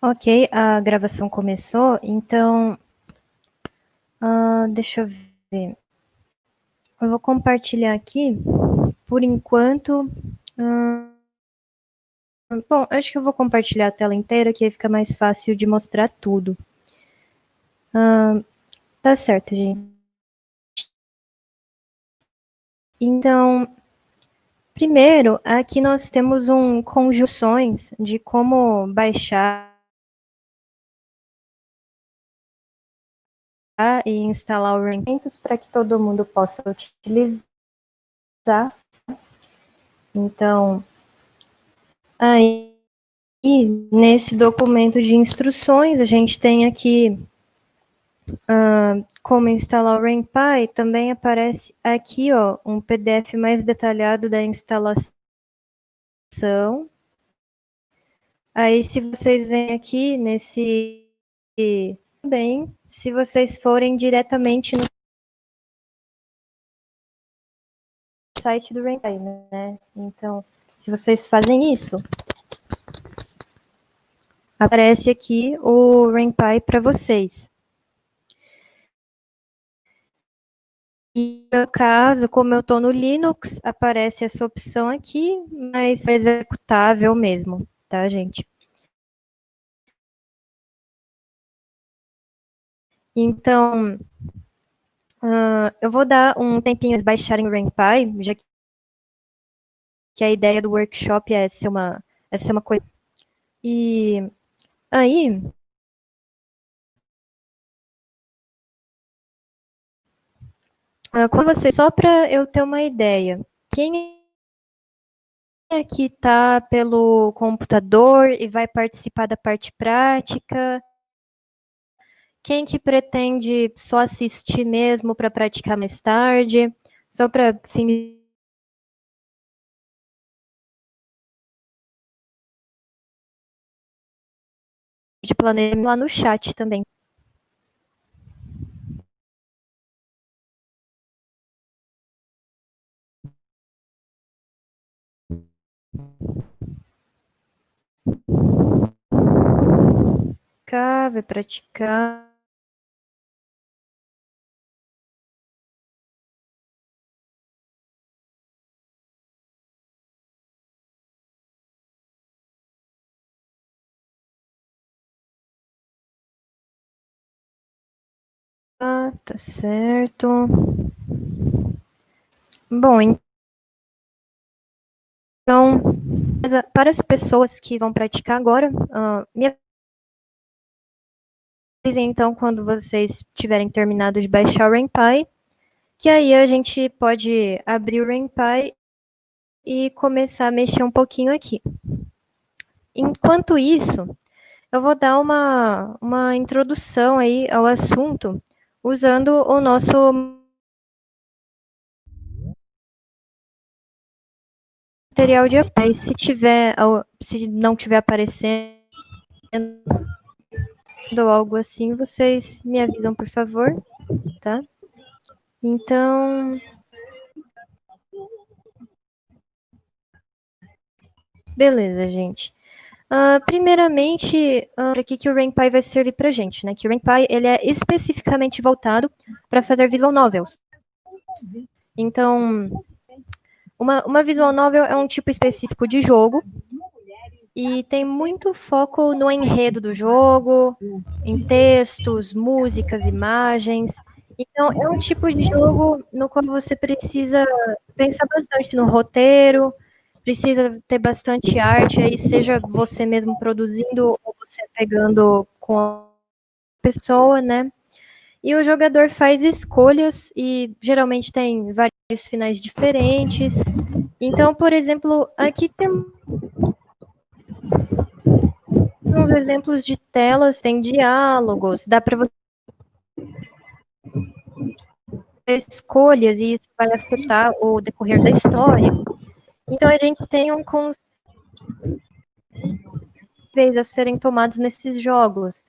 Ok, a gravação começou, então, deixa eu ver. Eu vou compartilhar aqui, por enquanto. Bom, acho que eu vou compartilhar a tela inteira, que aí fica mais fácil de mostrar tudo. Tá certo, gente. Então, primeiro, aqui nós temos conjunções de como baixar e instalar o Rententos para que todo mundo possa utilizar. Então, aí, nesse documento de instruções, a gente tem aqui como instalar o RenPy, também aparece aqui, ó, um PDF mais detalhado da instalação. Aí, se vocês vêm aqui nesse também, se vocês forem diretamente no site do RenPy, né? Então, se vocês fazem isso, aparece aqui o RenPy para vocês. E no caso, como eu estou no Linux, aparece essa opção aqui, mas é executável mesmo, tá, gente? Então, eu vou dar um tempinho de baixarem o RenPy, já que a ideia do workshop é ser uma coisa. E aí, com vocês, só para eu ter uma ideia, quem aqui está pelo computador e vai participar da parte prática? Quem que pretende só assistir mesmo para praticar mais tarde? Só para fins de planejamento lá no chat também. Vai praticar. Tá certo. Bom, então, para as pessoas que vão praticar agora, me avisem então quando vocês tiverem terminado de baixar o RenPy, que aí a gente pode abrir o RenPy e começar a mexer um pouquinho aqui. Enquanto isso, eu vou dar uma introdução aí ao assunto, usando o nosso material de apoio. Se não tiver aparecendo ou algo assim, vocês me avisam, por favor, tá? Então, beleza, gente. Primeiramente, para que o RenPy vai servir para gente, né? Que o RenPy ele é especificamente voltado para fazer visual novels. Então, uma visual novel é um tipo específico de jogo e tem muito foco no enredo do jogo, em textos, músicas, imagens. Então, é um tipo de jogo no qual você precisa pensar bastante no roteiro, precisa ter bastante arte, aí seja você mesmo produzindo ou você pegando com a pessoa, né? E o jogador faz escolhas e geralmente tem vários finais diferentes. Então, por exemplo, aqui tem uns exemplos de telas, tem diálogos, dá para você fazer escolhas e isso vai afetar o decorrer da história. Então, a gente tem um conceito a serem tomados nesses jogos.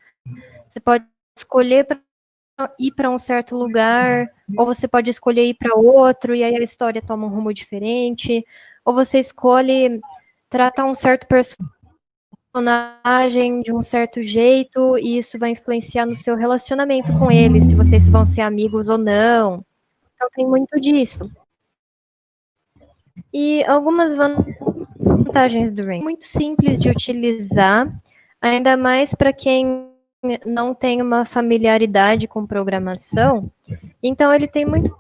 Você pode escolher para ir para um certo lugar, ou você pode escolher ir para outro, e aí a história toma um rumo diferente, ou você escolhe tratar um certo personagem personagem de um certo jeito e isso vai influenciar no seu relacionamento com ele, se vocês vão ser amigos ou não. Então tem muito disso. E algumas vantagens do Rain. Muito simples de utilizar, ainda mais para quem não tem uma familiaridade com programação. Então ele tem muito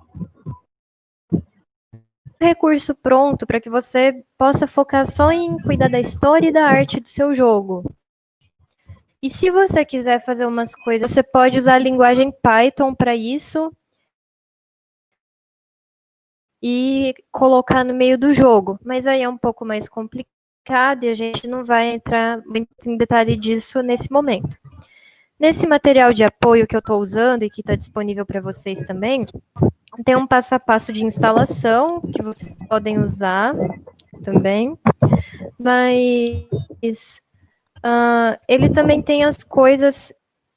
recurso pronto para que você possa focar só em cuidar da história e da arte do seu jogo. E se você quiser fazer umas coisas, você pode usar a linguagem Python para isso e colocar no meio do jogo. Mas aí é um pouco mais complicado e a gente não vai entrar muito em detalhe disso nesse momento. Nesse material de apoio que eu estou usando e que está disponível para vocês também, tem um passo a passo de instalação que vocês podem usar também, mas ele também tem as coisas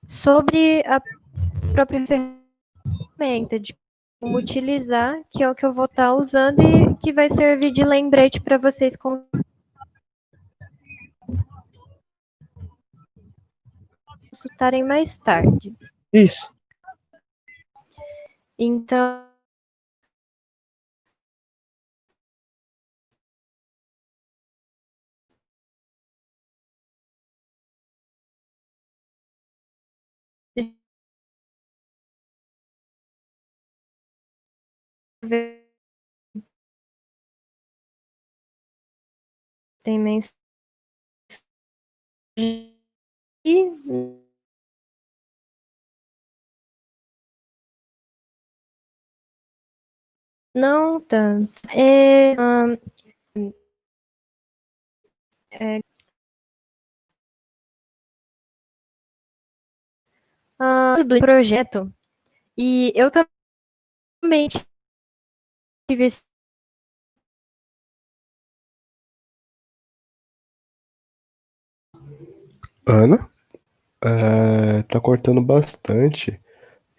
sobre a própria ferramenta, de como utilizar, que é o que eu vou estar usando e que vai servir de lembrete para vocês consultarem mais tarde. Isso. Então, tem mensagem. Não tanto. Do projeto. E eu também tive esse. Ana, tá cortando bastante.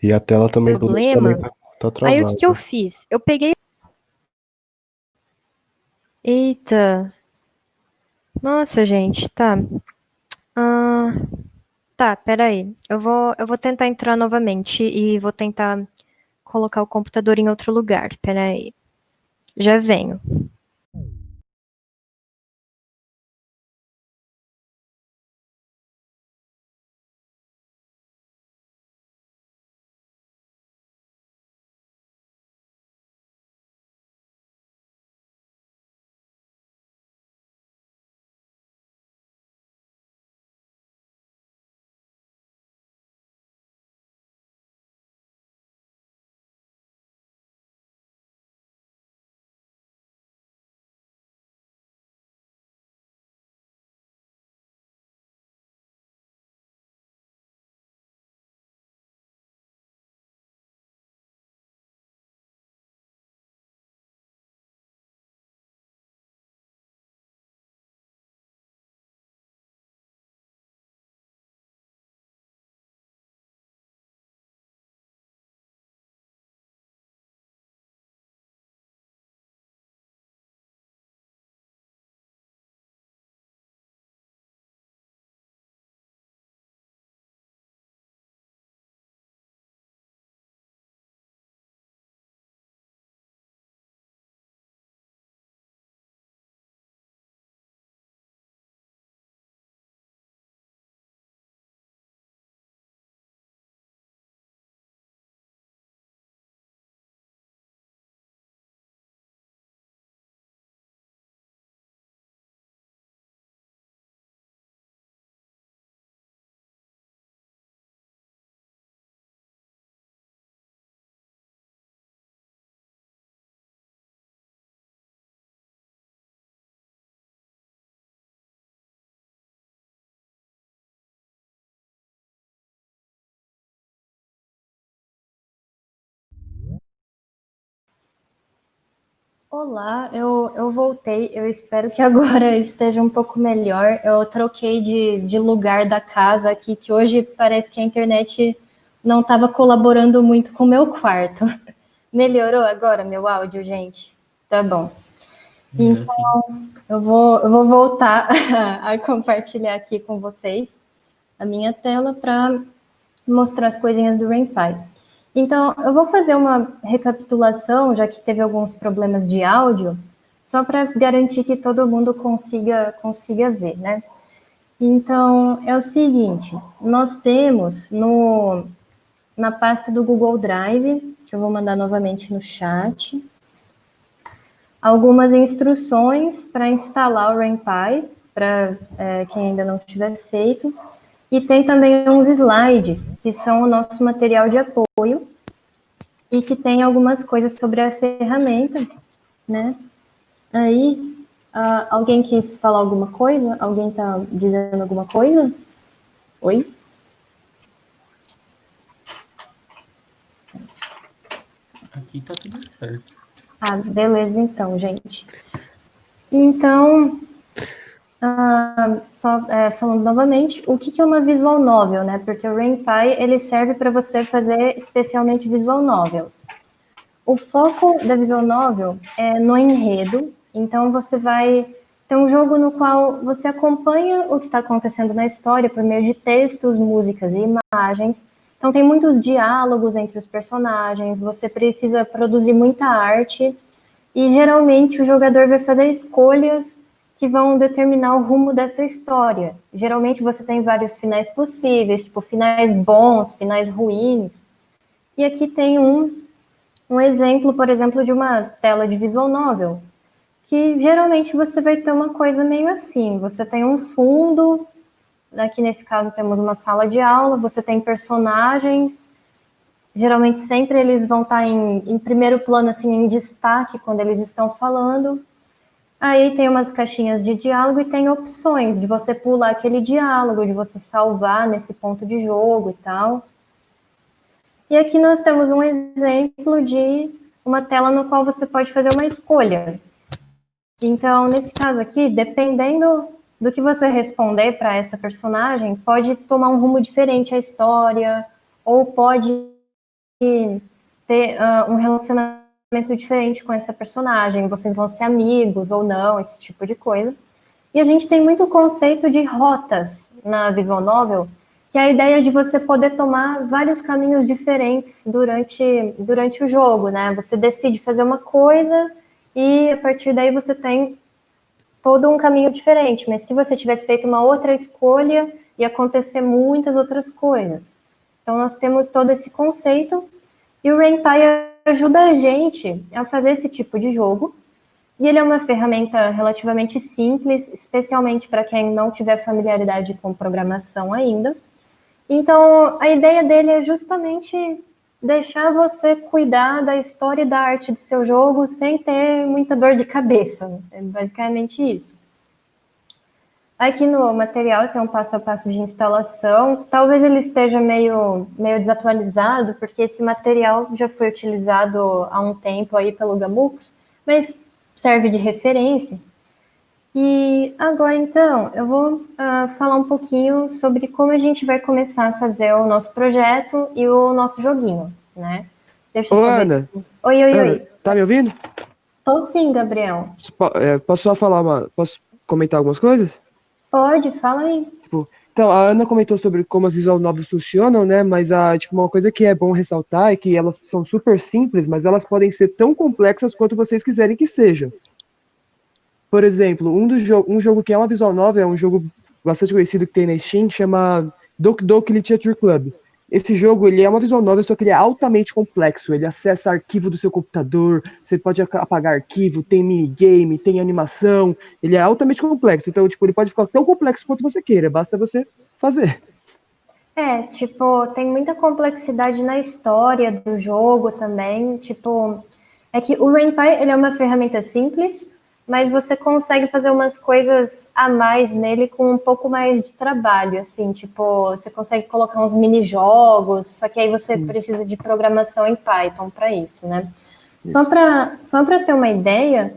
E a tela também do Luz também Problema. tá Aí o que eu atrasada. fiz? Eu peguei. Eita. Nossa, gente, tá. Tá, peraí. Eu vou tentar entrar novamente e vou tentar colocar o computador em outro lugar. Peraí. Já venho. Olá, eu voltei. Eu espero que agora esteja um pouco melhor. Eu troquei de lugar da casa aqui, que hoje parece que a internet não estava colaborando muito com o meu quarto. Melhorou agora meu áudio, gente? Tá bom. Então, eu vou voltar a compartilhar aqui com vocês a minha tela para mostrar as coisinhas do RenPy. Então, eu vou fazer uma recapitulação, já que teve alguns problemas de áudio, só para garantir que todo mundo consiga ver, né? Então, é o seguinte, nós temos na pasta do Google Drive, que eu vou mandar novamente no chat, algumas instruções para instalar o RenPy, para quem ainda não tiver feito, e tem também uns slides, que são o nosso material de apoio, e que tem algumas coisas sobre a ferramenta, né? Aí, alguém quis falar alguma coisa? Alguém está dizendo alguma coisa? Oi? Aqui tá tudo certo. Beleza então, gente. Então, só falando novamente, o que é uma visual novel, né? Porque o RenPy, ele serve para você fazer especialmente visual novels. O foco da visual novel é no enredo, então você vai ter um jogo no qual você acompanha o que está acontecendo na história por meio de textos, músicas e imagens. Então tem muitos diálogos entre os personagens, você precisa produzir muita arte e geralmente o jogador vai fazer escolhas que vão determinar o rumo dessa história. Geralmente você tem vários finais possíveis, tipo finais bons, finais ruins. E aqui tem um exemplo, por exemplo, de uma tela de visual novel, que geralmente você vai ter uma coisa meio assim, você tem um fundo, aqui nesse caso temos uma sala de aula, você tem personagens, geralmente sempre eles vão estar em primeiro plano, assim, em destaque quando eles estão falando. Aí tem umas caixinhas de diálogo e tem opções de você pular aquele diálogo, de você salvar nesse ponto de jogo e tal. E aqui nós temos um exemplo de uma tela no qual você pode fazer uma escolha. Então, nesse caso aqui, dependendo do que você responder para essa personagem, pode tomar um rumo diferente a história, ou pode ter um relacionamento diferente com essa personagem, vocês vão ser amigos ou não, esse tipo de coisa. E a gente tem muito conceito de rotas na visual novel, que é a ideia de você poder tomar vários caminhos diferentes durante o jogo, né? Você decide fazer uma coisa e a partir daí você tem todo um caminho diferente, mas se você tivesse feito uma outra escolha, ia acontecer muitas outras coisas. Então nós temos todo esse conceito e o RenPy ajuda a gente a fazer esse tipo de jogo. E ele é uma ferramenta relativamente simples, especialmente para quem não tiver familiaridade com programação ainda. Então, a ideia dele é justamente deixar você cuidar da história e da arte do seu jogo sem ter muita dor de cabeça. É basicamente isso. Aqui no material tem um passo a passo de instalação. Talvez ele esteja meio desatualizado, porque esse material já foi utilizado há um tempo aí pelo Gamux, mas serve de referência. E agora, então, eu vou falar um pouquinho sobre como a gente vai começar a fazer o nosso projeto e o nosso joguinho, né? Deixa eu Ô, só ver Ana. se... Oi. Ana, tá me ouvindo? Tô sim, Gabriel. Posso só falar Posso comentar algumas coisas? Pode, fala aí. Então, a Ana comentou sobre como as visual novels funcionam, né? Mas uma coisa que é bom ressaltar é que elas são super simples, mas elas podem ser tão complexas quanto vocês quiserem que sejam. Por exemplo, um jogo que é uma visual novel é um jogo bastante conhecido que tem na Steam, chama Doki Doki Literature Club. Esse jogo, ele é uma visual novel, só que ele é altamente complexo. Ele acessa arquivo do seu computador, você pode apagar arquivo, tem minigame, tem animação. Ele é altamente complexo. Então, ele pode ficar tão complexo quanto você queira, basta você fazer. Tem muita complexidade na história do jogo também. É que o RenPy, ele é uma ferramenta simples, mas você consegue fazer umas coisas a mais nele com um pouco mais de trabalho, assim, você consegue colocar uns mini-jogos, só que aí você precisa de programação em Python para isso, né? Só para ter uma ideia,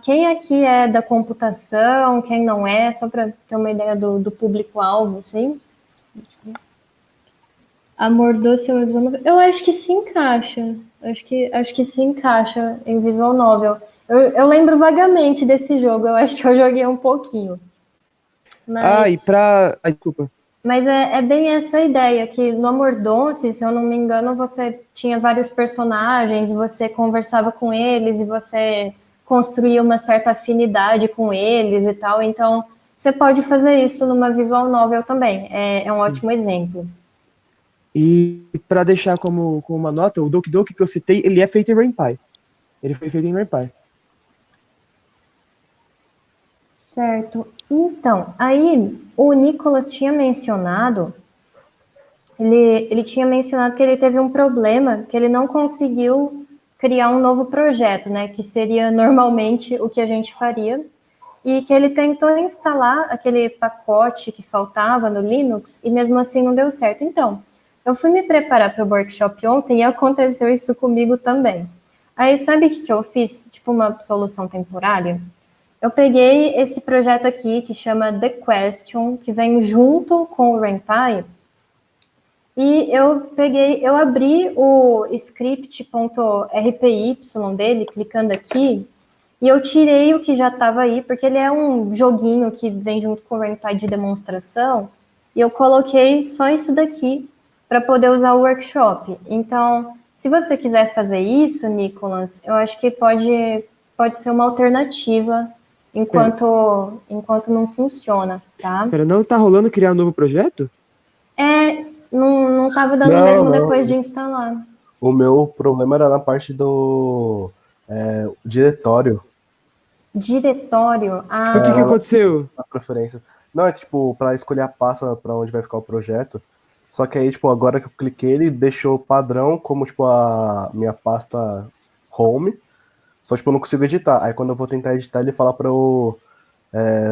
quem aqui é da computação, quem não é, só para ter uma ideia do público-alvo, assim? Amor doce é visual novel. Eu acho que se encaixa. Acho que se encaixa em visual novel. Eu lembro vagamente desse jogo, eu acho que eu joguei um pouquinho. Mas, E pra. Desculpa. mas é bem essa ideia, que no Amor Doce, se eu não me engano, você tinha vários personagens, você conversava com eles e você construía uma certa afinidade com eles e tal. Então, você pode fazer isso numa visual novel também. É um ótimo exemplo. E pra deixar como uma nota, o Doki Doki que eu citei, ele é feito em Ren'Py. Ele foi feito em Ren'Py. Certo. Então, aí o Nicolas tinha mencionado, ele tinha mencionado que ele teve um problema, que ele não conseguiu criar um novo projeto, né? Que seria normalmente o que a gente faria. E que ele tentou instalar aquele pacote que faltava no Linux e mesmo assim não deu certo. Então, eu fui me preparar para o workshop ontem e aconteceu isso comigo também. Aí, sabe o que eu fiz? Tipo uma solução temporária? Eu peguei esse projeto aqui que chama The Question, que vem junto com o RenPy, e eu abri o script.rpy dele, clicando aqui, e eu tirei o que já estava aí, porque ele é um joguinho que vem junto com o RenPy de demonstração, e eu coloquei só isso daqui para poder usar o workshop. Então, se você quiser fazer isso, Nicolas, eu acho que pode ser uma alternativa enquanto não funciona, tá? Pera, não tá rolando criar um novo projeto? Não estava dando Não, mesmo não. depois de instalar. O meu problema era na parte do diretório, Diretório, O que aconteceu? a preferência. Não, é tipo, pra escolher a pasta pra onde vai ficar o projeto. Só que aí, tipo, agora que eu cliquei, ele deixou padrão como, tipo, a minha pasta home. Só, tipo, eu não consigo editar. Aí quando eu vou tentar editar, ele fala pra eu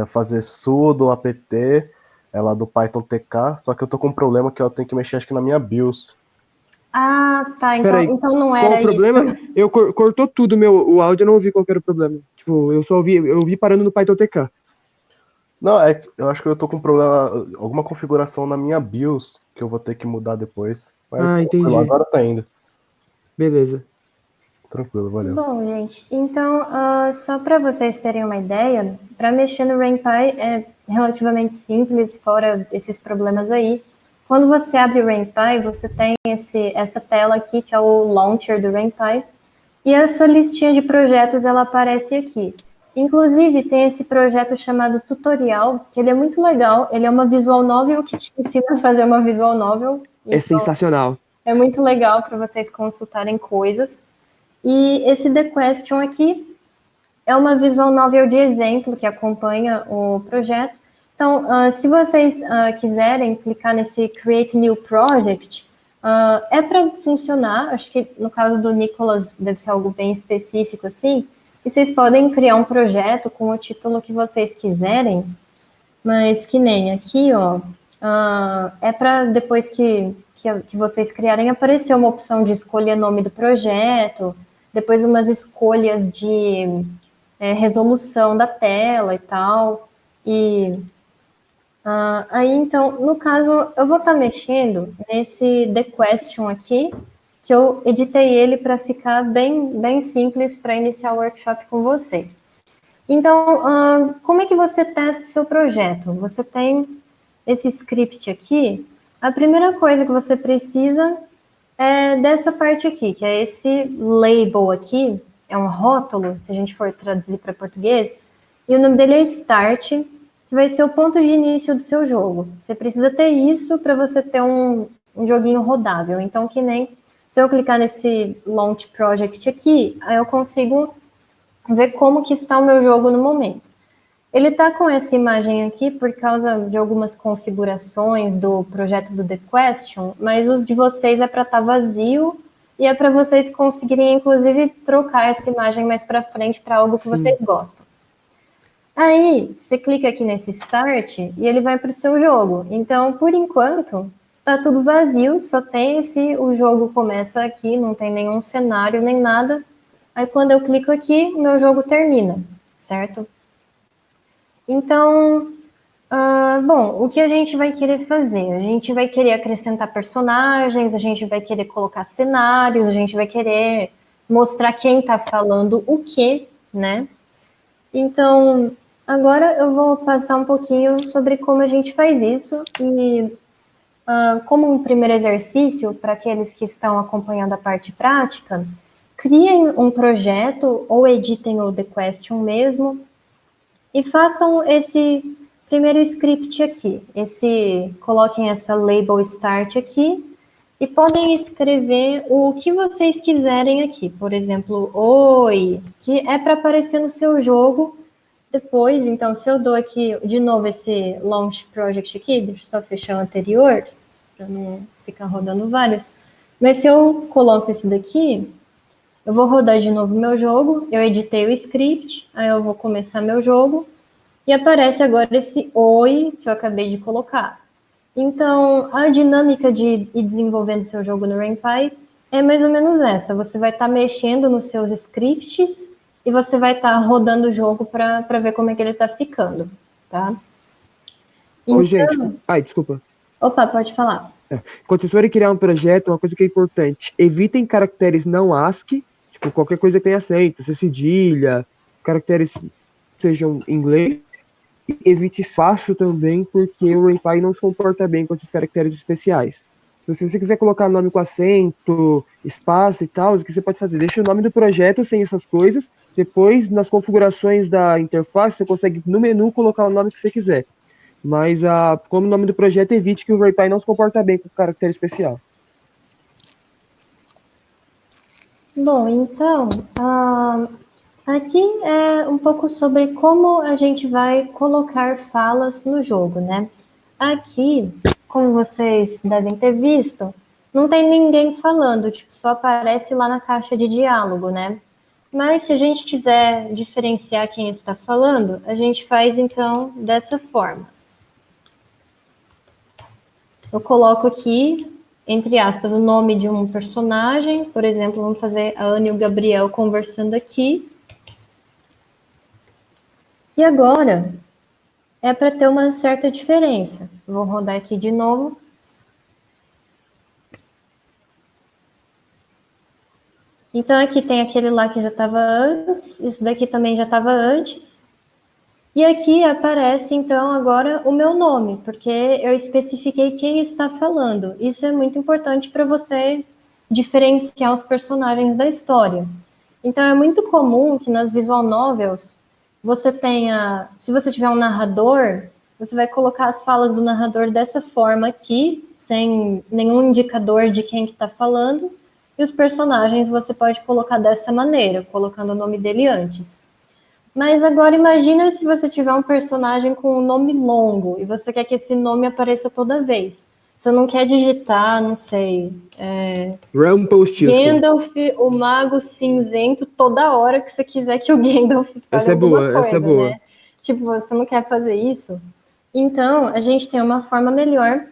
fazer sudo apt, lá do Python TK. Só que eu tô com um problema que eu tenho que mexer, acho que na minha BIOS. tá, Peraí, então não qual era o problema? isso. Eu cortou tudo o áudio, eu não ouvi qual que era o problema. Tipo, eu ouvi parando no Python TK. Não, eu acho que eu tô com um problema, alguma configuração na minha BIOS que eu vou ter que mudar depois. Mas tranquilo, Entendi. agora tá indo. Beleza. Tranquilo, valeu. Bom, gente, então, só para vocês terem uma ideia, para mexer no RenPy é relativamente simples, fora esses problemas aí. Quando você abre o RenPy, você tem essa tela aqui, que é o launcher do RenPy, e a sua listinha de projetos, ela aparece aqui. Inclusive, tem esse projeto chamado Tutorial, que ele é muito legal, ele é uma visual novel que te ensina a fazer uma visual novel. É Então, sensacional. é muito legal para vocês consultarem coisas. E esse The Question aqui é uma visual novel de exemplo que acompanha o projeto. Então, se vocês quiserem clicar nesse Create New Project, é para funcionar. Acho que no caso do Nicolas deve ser algo bem específico assim. E vocês podem criar um projeto com o título que vocês quiserem, mas que nem aqui, ó, é para depois que vocês criarem aparecer uma opção de escolher nome do projeto, depois umas escolhas de resolução da tela e tal. E aí, então, no caso, eu vou estar mexendo nesse The Question aqui, que eu editei ele para ficar bem, bem simples para iniciar o workshop com vocês. Então, como é que você testa o seu projeto? Você tem esse script aqui. A primeira coisa que você precisa é dessa parte aqui, que é esse label aqui, é um rótulo, se a gente for traduzir para português, e o nome dele é Start, que vai ser o ponto de início do seu jogo. Você precisa ter isso para você ter um joguinho rodável. Então, que nem se eu clicar nesse Launch Project aqui, aí eu consigo ver como que está o meu jogo no momento. Ele está com essa imagem aqui por causa de algumas configurações do projeto do The Question, mas os de vocês é para estar vazio e é para vocês conseguirem, inclusive, trocar essa imagem mais para frente para algo que vocês gostam. Aí, você clica aqui nesse Start e ele vai para o seu jogo. Então, por enquanto, tá tudo vazio, só tem o jogo começa aqui, não tem nenhum cenário nem nada. Aí, quando eu clico aqui, o meu jogo termina, certo? Então, bom, o que a gente vai querer fazer? A gente vai querer acrescentar personagens, a gente vai querer colocar cenários, a gente vai querer mostrar quem está falando o quê né? Então, agora eu vou passar um pouquinho sobre como a gente faz isso e como um primeiro exercício para aqueles que estão acompanhando a parte prática, criem um projeto ou editem o The Question mesmo e façam esse primeiro script aqui. Coloquem essa label start aqui e podem escrever o que vocês quiserem aqui. Por exemplo, oi, que é para aparecer no seu jogo depois. Então, se eu dou aqui de novo esse launch project aqui, deixa eu só fechar o anterior, para não ficar rodando vários. Mas se eu coloco esse daqui, eu vou rodar de novo meu jogo, eu editei o script, aí eu vou começar meu jogo, e aparece agora esse oi que eu acabei de colocar. Então, a dinâmica de ir desenvolvendo seu jogo no RenPy é mais ou menos essa. Você vai estar mexendo nos seus scripts e você vai estar rodando o jogo para ver como é que ele está ficando, tá? Ô, Então, gente, ai, desculpa. opa, pode falar. Quando vocês forem criar um projeto, uma coisa que é importante, evitem caracteres não ASCII, tipo, qualquer coisa que tenha acento, se cedilha, caracteres sejam em inglês. Evite espaço também, porque o RenPy não se comporta bem com esses caracteres especiais. Então, se você quiser colocar nome com acento, espaço e tal, o que você pode fazer? Deixa o nome do projeto sem essas coisas. Depois, nas configurações da interface, você consegue, no menu, colocar o nome que você quiser. Mas, como nome do projeto, evite que o RenPy não se comporta bem com o caractere especial. Bom, então, aqui é um pouco sobre como a gente vai colocar falas no jogo, né? Aqui, como vocês devem ter visto, não tem ninguém falando, tipo, só aparece lá na caixa de diálogo, né? Mas se a gente quiser diferenciar quem está falando, a gente faz então dessa forma. Eu coloco aqui, entre aspas, o nome de um personagem, por exemplo, vamos fazer a Ana e o Gabriel conversando aqui. E agora, é para ter uma certa diferença. Vou rodar aqui de novo. Então, aqui tem aquele lá que já estava antes, isso daqui também já estava antes. E aqui aparece, então, agora o meu nome, porque eu especifiquei quem está falando. Isso é muito importante para você diferenciar os personagens da história. Então, é muito comum que nas visual novels você tenha, se você tiver um narrador, você vai colocar as falas do narrador dessa forma aqui, sem nenhum indicador de quem que está falando, e os personagens você pode colocar dessa maneira, colocando o nome dele antes. Mas agora imagina se você tiver um personagem com um nome longo e você quer que esse nome apareça toda vez. Você não quer digitar, não sei, Gandalf, o Mago Cinzento, toda hora que você quiser que o Gandalf fale alguma coisa, Essa é boa. né? Tipo, você não quer fazer isso? Então, a gente tem uma forma melhor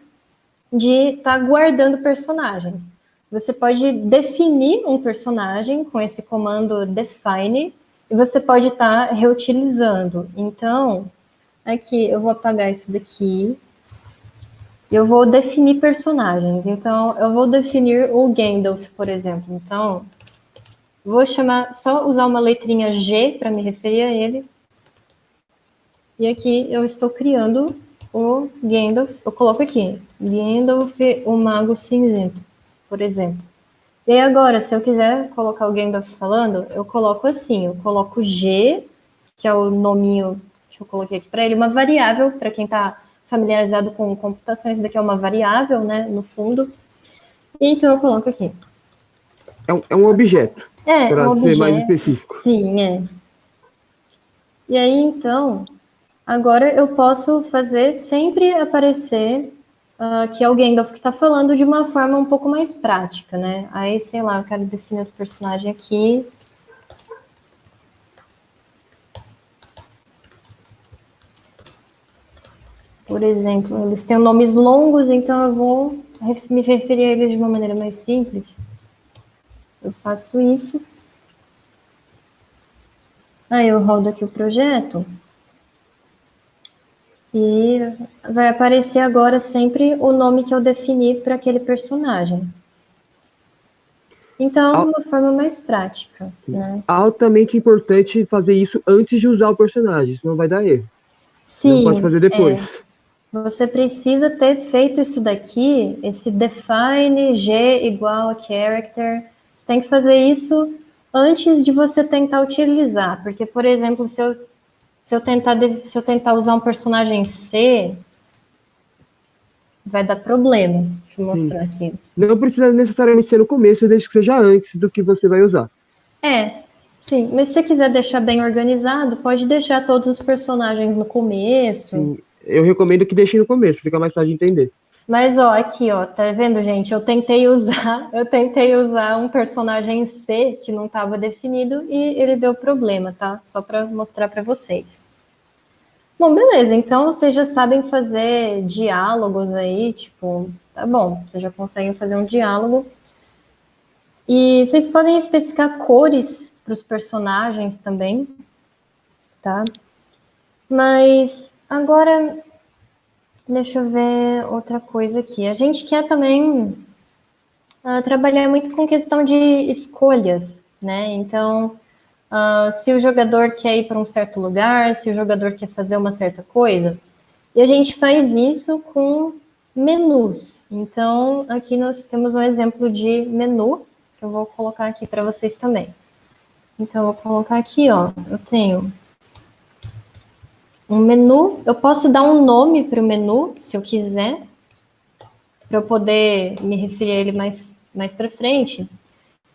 de estar guardando personagens. Você pode definir um personagem com esse comando define e você pode estar reutilizando. Então, aqui eu vou apagar isso daqui. Eu vou definir personagens. Então, eu vou definir o Gandalf, por exemplo. Então, vou chamar, só usar uma letrinha G para me referir a ele. E aqui eu estou criando o Gandalf. Eu coloco aqui, Gandalf, o Mago Cinzento, por exemplo. E aí agora, se eu quiser colocar o Gandalf falando, eu coloco assim, eu coloco G, que é o nominho que eu coloquei aqui para ele, uma variável, para quem está familiarizado com computações, isso daqui é uma variável, né, no fundo. E então eu coloco aqui. É um objeto, para Um ser objeto, mais específico. Sim, é. E aí, então, agora eu posso fazer sempre aparecer que é o Gandalf que está falando de uma forma um pouco mais prática, né? Aí, sei lá, eu quero definir outro personagem aqui. Por exemplo, eles têm nomes longos, então eu vou me referir a eles de uma maneira mais simples. Eu faço isso. Aí eu rodo aqui o projeto. E vai aparecer agora sempre o nome que eu defini para aquele personagem. Então, uma forma mais prática, né? Altamente importante fazer isso antes de usar o personagem, senão vai dar erro. Não pode Sim, fazer depois. você precisa ter feito isso daqui, esse define G igual a character. Você tem que fazer isso antes de você tentar utilizar. Porque, por exemplo, se eu tentar usar um personagem C, vai dar problema. Deixa eu Sim. mostrar aqui. Não precisa necessariamente ser no começo, desde que seja antes do que você vai usar. Sim, mas se você quiser deixar bem organizado, pode deixar todos os personagens no começo. Sim, eu recomendo que deixe no começo, fica mais fácil de entender. Mas ó, aqui ó, tá vendo, gente? Eu tentei usar um personagem C que não estava definido e ele deu problema, tá? Só para mostrar para vocês. Bom, beleza. Então vocês já sabem fazer diálogos aí, tipo, tá bom? Vocês já conseguem fazer um diálogo. E vocês podem especificar cores para os personagens também, tá? Mas agora deixa eu ver outra coisa aqui. A gente quer também trabalhar muito com questão de escolhas, né? Então, se o jogador quer ir para um certo lugar, se o jogador quer fazer uma certa coisa, e a gente faz isso com menus. Então, aqui nós temos um exemplo de menu, que eu vou colocar aqui para vocês também. Então, eu vou colocar aqui, ó, eu tenho um menu, eu posso dar um nome para o menu, se eu quiser, para eu poder me referir a ele mais para frente.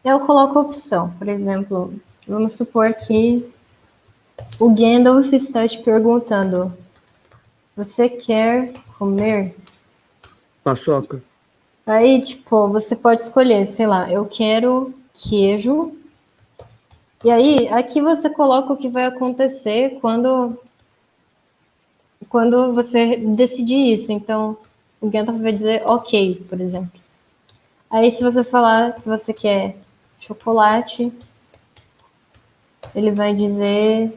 Eu coloco a opção, por exemplo, vamos supor que o Gandalf está te perguntando: você quer comer? Paçoca. Aí, tipo, você pode escolher, sei lá, eu quero queijo. E aí, aqui você coloca o que vai acontecer quando você decidir isso. Então, o Gandalf vai dizer ok, por exemplo. Aí, se você falar que você quer chocolate, ele vai dizer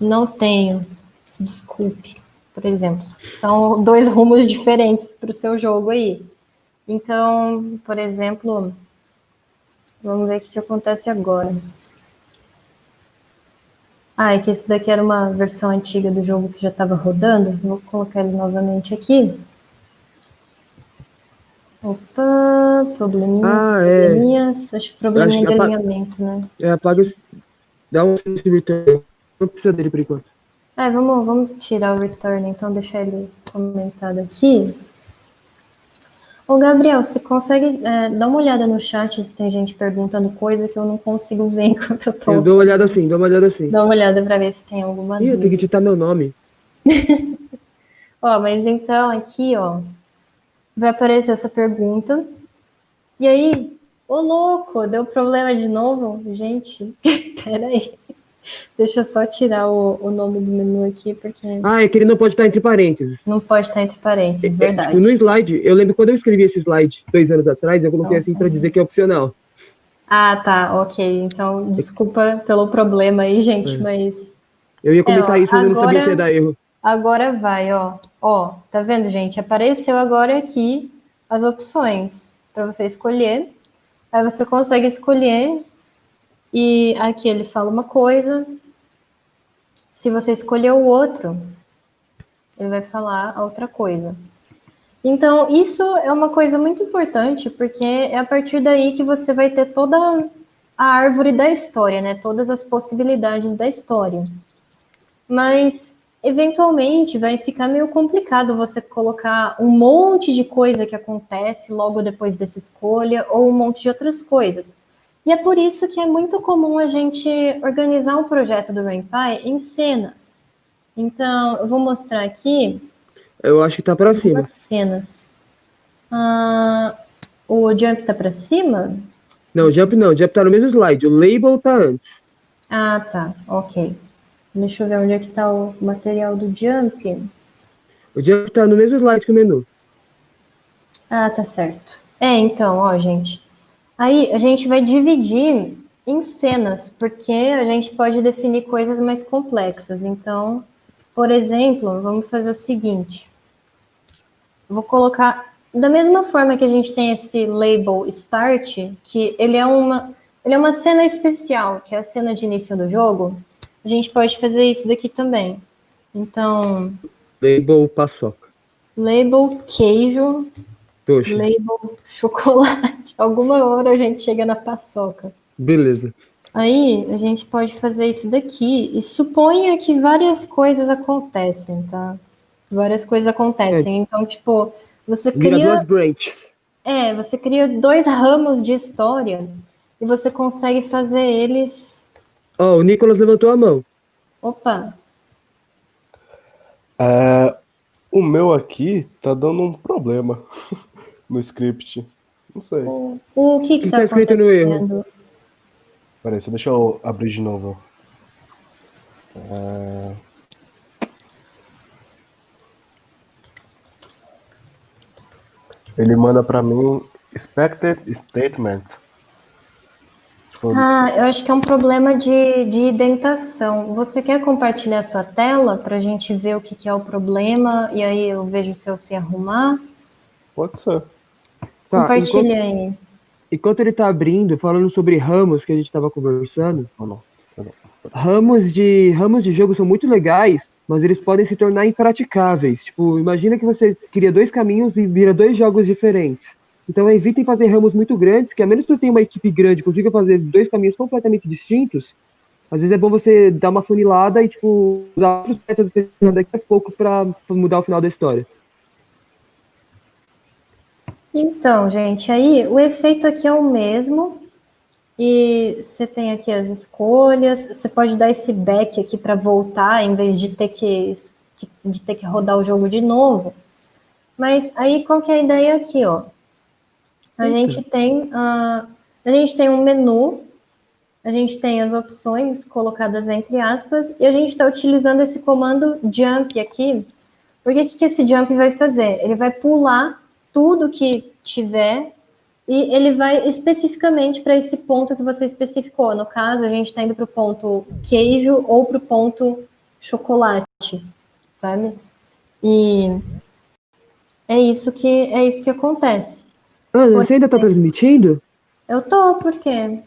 não tenho, desculpe, por exemplo. São dois rumos diferentes para o seu jogo aí. Então, por exemplo, vamos ver o que acontece agora. É que esse daqui era uma versão antiga do jogo que já estava rodando. Vou colocar ele novamente aqui. Opa, probleminhas. Acho que probleminha de alinhamento, né? Apaga esse. Dá um return. Não precisa dele por enquanto. Vamos tirar o return, então deixar ele comentado aqui. Ô, Gabriel, você consegue dar uma olhada no chat se tem gente perguntando coisa que eu não consigo ver enquanto eu tô. Eu dou uma olhada assim. Dá uma olhada pra ver se tem alguma dúvida. Eu tenho que digitar meu nome. Ó, mas então aqui, ó, vai aparecer essa pergunta. E aí, ô louco, deu problema de novo? Gente, peraí. Deixa eu só tirar o nome do menu aqui, porque... É que ele não pode estar entre parênteses. Não pode estar entre parênteses, verdade. Tipo, no slide, eu lembro quando eu escrevi esse slide 2 anos atrás, eu coloquei assim para dizer que é opcional. Tá, ok. Então, desculpa pelo problema aí, gente, mas... Eu ia comentar isso, mas eu não sabia se ia dar erro. Agora vai, ó. Ó, tá vendo, gente? Apareceu agora aqui as opções para você escolher. Aí você consegue escolher e aqui ele fala uma coisa. Se você escolher o outro, ele vai falar a outra coisa. Então, isso é uma coisa muito importante, porque é a partir daí que você vai ter toda a árvore da história, né? Todas as possibilidades da história. Mas, eventualmente, vai ficar meio complicado você colocar um monte de coisa que acontece logo depois dessa escolha, ou um monte de outras coisas. E é por isso que é muito comum a gente organizar um projeto do RenPy em cenas. Então, eu vou mostrar aqui. Eu acho que tá para cima. Cenas. O jump tá para cima? Não, o jump não. O jump tá no mesmo slide. O label tá antes. Tá. Ok. Deixa eu ver onde é que tá o material do jump. O jump tá no mesmo slide que o menu. Tá certo. Então, ó, gente. Aí a gente vai dividir em cenas, porque a gente pode definir coisas mais complexas. Então, por exemplo, vamos fazer o seguinte. Eu vou colocar Da mesma forma que a gente tem esse label Start, que ele é uma cena especial, que é a cena de início do jogo, a gente pode fazer isso daqui também. Então, Label paçoca. label queijo, Poxa, label chocolate. Alguma hora a gente chega na paçoca. beleza. Aí a gente pode fazer isso daqui e suponha que várias coisas acontecem, tá? Várias coisas acontecem. Então, tipo, você Vira duas cria, branches. você cria 2 ramos de história e você consegue fazer eles. Ó, o Nicolas levantou a mão. Opa, O meu aqui tá dando um problema no script. Não sei. o que que tá tá escrito no erro? acontecendo? Peraí, só deixa eu abrir de novo. Ele manda pra mim expected statement. Tipo, Ah, eu acho que é um problema de indentação. Você quer compartilhar sua tela para a gente ver o que é o problema e aí eu vejo se eu sei arrumar? pode ser. Tá, Compartilha aí. enquanto ele tá abrindo, falando sobre ramos que a gente tava conversando, Ou não? Tá bom. ramos de jogo são muito legais, mas eles podem se tornar impraticáveis. Tipo, imagina que você cria 2 caminhos e vira 2 jogos diferentes. Então evitem fazer ramos muito grandes, que a menos que você tenha uma equipe grande e consiga fazer 2 caminhos completamente distintos, às vezes é bom você dar uma funilada e, tipo, usar outros métodos daqui a pouco pra mudar o final da história. Então, gente, aí o efeito aqui é o mesmo. E você tem aqui as escolhas. Você pode dar esse back aqui para voltar, em vez de ter que rodar o jogo de novo. Mas aí qual que é a ideia aqui, ó? A gente tem um menu, a gente tem as opções colocadas entre aspas, e a gente está utilizando esse comando jump aqui. Porque o que esse jump vai fazer? Ele vai pular tudo que tiver e ele vai especificamente para esse ponto que você especificou. No caso, a gente está indo para o ponto queijo ou para o ponto chocolate, sabe? E é isso que acontece. Ana, você ainda tá transmitindo? Eu tô, por quê?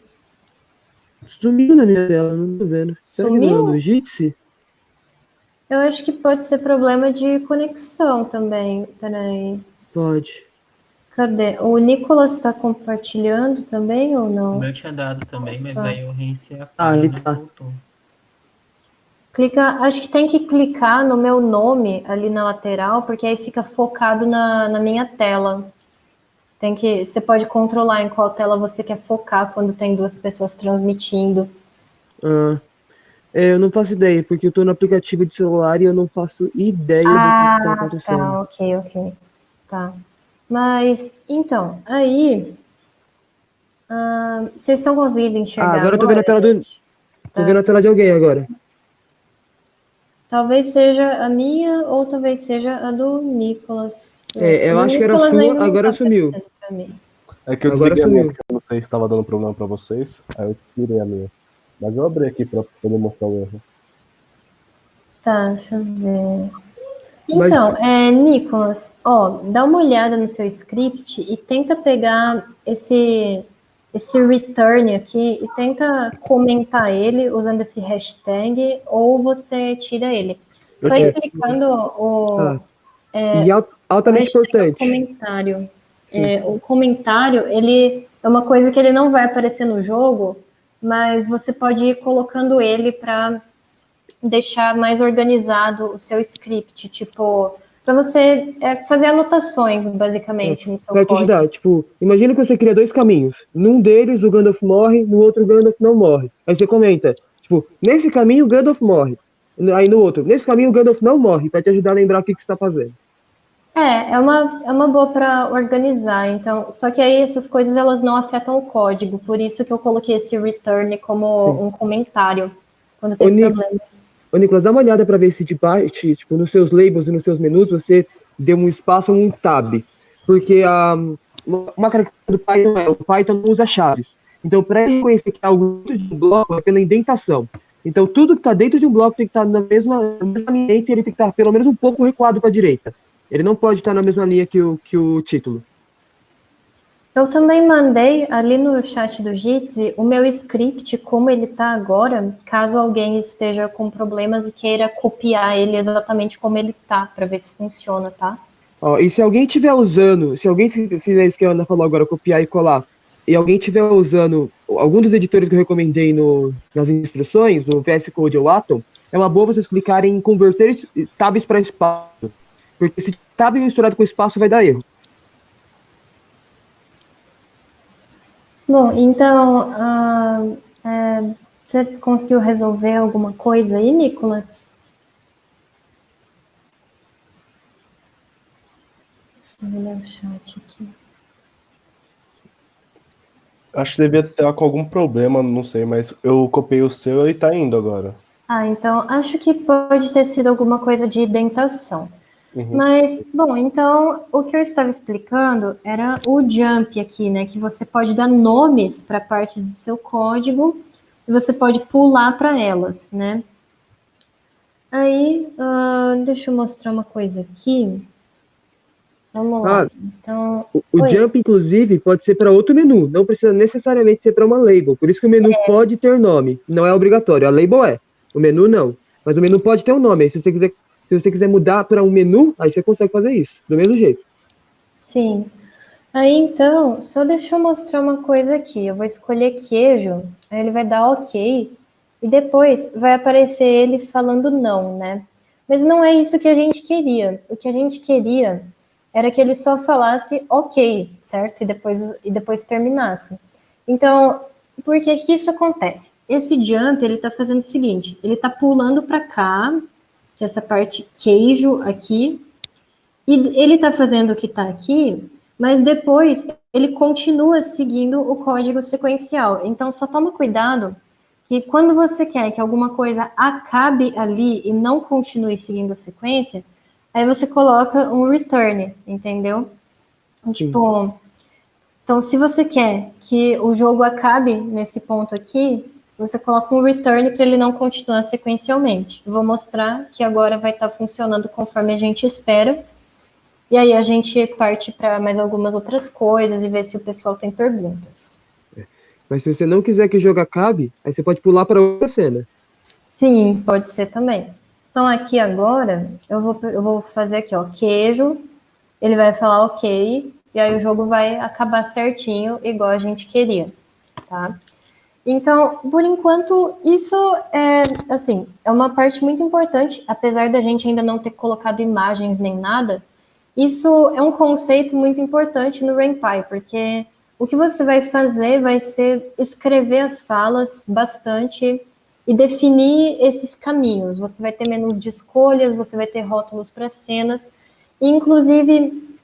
Sumiu na minha tela, não tô vendo. Será que Sumiu? no Jitsi? Eu acho que pode ser problema de conexão também. Peraí. Pode. Cadê? O Nicolas está compartilhando também ou O não? meu tinha dado também, mas Tá. aí eu reiniciei a Aí página tá. e voltou. Acho que tem que clicar no meu nome ali na lateral, porque aí fica focado na minha tela. Você pode controlar em qual tela você quer focar quando tem 2 pessoas transmitindo. Ah, eu não faço ideia, porque eu tô no aplicativo de celular e eu não faço ideia do que tá acontecendo. Tá, ok. Tá. Mas, então, aí, vocês estão conseguindo enxergar Agora eu tô vendo a tela gente? Tô vendo a tela de alguém agora. Talvez seja a minha ou talvez seja a do Nicolas. Eu O acho que era Nicolas ainda sua, não agora tá sumiu. aparecendo pra mim. É que eu Agora desliguei a minha, sumiu. porque eu não sei se estava dando problema pra vocês. Aí eu tirei a minha. Mas eu abri aqui pra poder mostrar o erro. Tá, deixa eu ver. Mas- Então, Nicolas, ó, dá uma olhada no seu script e tenta pegar esse return aqui e tenta comentar ele usando esse hashtag ou você tira ele. Eu Só tiro. explicando Tá. E altamente hashtag é o importante. comentário. O comentário, ele é uma coisa que ele não vai aparecer no jogo, mas você pode ir colocando ele para deixar mais organizado o seu script, tipo, para você fazer anotações, basicamente, no seu Pra te código. ajudar, tipo, imagina que você cria 2 caminhos. Num deles o Gandalf morre, no outro o Gandalf não morre. Aí você comenta, tipo, nesse caminho o Gandalf morre. Aí no outro, nesse caminho o Gandalf não morre, pra te ajudar a lembrar o que você tá fazendo. É uma boa para organizar, então, só que aí essas coisas elas não afetam o código, por isso que eu coloquei esse return como um comentário, quando tem problema. Ô, Nicolas, dá uma olhada para ver se de baixo, tipo, nos seus labels e nos seus menus, você deu um espaço ou um tab. Porque uma característica do Python o Python não usa chaves. Então, para ele reconhecer que é algo dentro de um bloco, é pela indentação. Então, tudo que está dentro de um bloco tem que estar na mesma ambiente e ele tem que estar pelo menos um pouco recuado para a direita. Ele não pode estar na mesma linha que o título. Eu também mandei ali no chat do Jitsi o meu script, como ele está agora, caso alguém esteja com problemas e queira copiar ele exatamente como ele está, para ver se funciona, tá? Ó, e se alguém fizer isso que a Ana falou agora, copiar e colar, e alguém estiver usando algum dos editores que eu recomendei nas instruções, o VS Code ou Atom, é uma boa vocês clicarem em converter tabs para espaço, porque se tab misturado com espaço vai dar erro. Bom, então, você conseguiu resolver alguma coisa aí, Nicolas? Deixa eu olhar o chat aqui. Acho que devia estar com algum problema, não sei, mas eu copiei o seu e tá indo agora. Então, acho que pode ter sido alguma coisa de indentação. Uhum. Mas, bom, então, o que eu estava explicando era o jump aqui, né? Que você pode dar nomes para partes do seu código e você pode pular para elas, né? Aí, deixa eu mostrar uma coisa aqui. Vamos lá. Então, O jump, inclusive, pode ser para outro menu, não precisa necessariamente ser para uma label. Por isso que o menu pode ter nome, não é obrigatório. A label é, o menu não. Mas o menu pode ter um nome. Aí, se você quiser mudar para um menu, aí você consegue fazer isso, do mesmo jeito. Sim. Aí, então, só deixa eu mostrar uma coisa aqui. Eu vou escolher queijo, aí ele vai dar OK, e depois vai aparecer ele falando não, né? Mas não é isso que a gente queria. O que a gente queria era que ele só falasse OK, certo? E depois terminasse. Então, por que que isso acontece? Esse jump, ele tá fazendo o seguinte, ele tá pulando para cá, que é essa parte queijo aqui, e ele tá fazendo o que tá aqui, mas depois ele continua seguindo o código sequencial. Então, só toma cuidado que quando você quer que alguma coisa acabe ali e não continue seguindo a sequência, aí você coloca um return, entendeu? Tipo, então se você quer que o jogo acabe nesse ponto aqui, você coloca um return para ele não continuar sequencialmente. Eu vou mostrar que agora vai estar funcionando conforme a gente espera. E aí a gente parte para mais algumas outras coisas e ver se o pessoal tem perguntas. Mas se você não quiser que o jogo acabe, aí você pode pular para outra cena. Sim, pode ser também. Então aqui agora, eu vou fazer aqui, ó, queijo, ele vai falar OK, e aí o jogo vai acabar certinho, igual a gente queria, tá? Então, por enquanto, isso assim, é uma parte muito importante, apesar da gente ainda não ter colocado imagens nem nada, isso é um conceito muito importante no RenPy, porque o que você vai fazer vai ser escrever as falas bastante e definir esses caminhos. Você vai ter menus de escolhas, você vai ter rótulos para cenas, e, inclusive,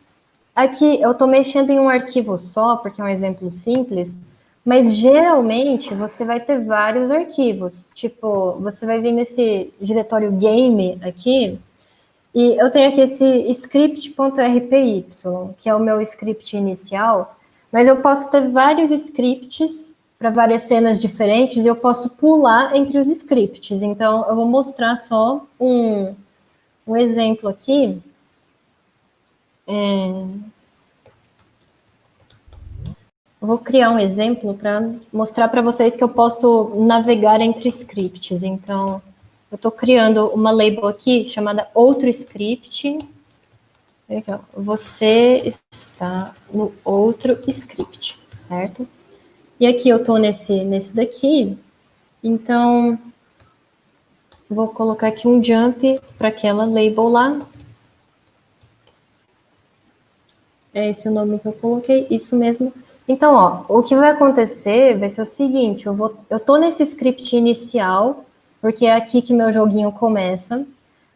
aqui eu estou mexendo em um arquivo só, porque é um exemplo simples, mas geralmente você vai ter vários arquivos. Tipo, você vai vir nesse diretório game aqui, e eu tenho aqui esse script.rpy, que é o meu script inicial, mas eu posso ter vários scripts para várias cenas diferentes e eu posso pular entre os scripts. Então, eu vou mostrar só um exemplo aqui. Eu vou criar um exemplo para mostrar para vocês que eu posso navegar entre scripts. Então, eu estou criando uma label aqui chamada outro script. Aqui, ó. Você está no outro script, certo? E aqui eu estou nesse daqui. Então, vou colocar aqui um jump para aquela label lá. É esse o nome que eu coloquei, isso mesmo. Então, ó, o que vai acontecer vai ser o seguinte, eu tô nesse script inicial, porque é aqui que meu joguinho começa,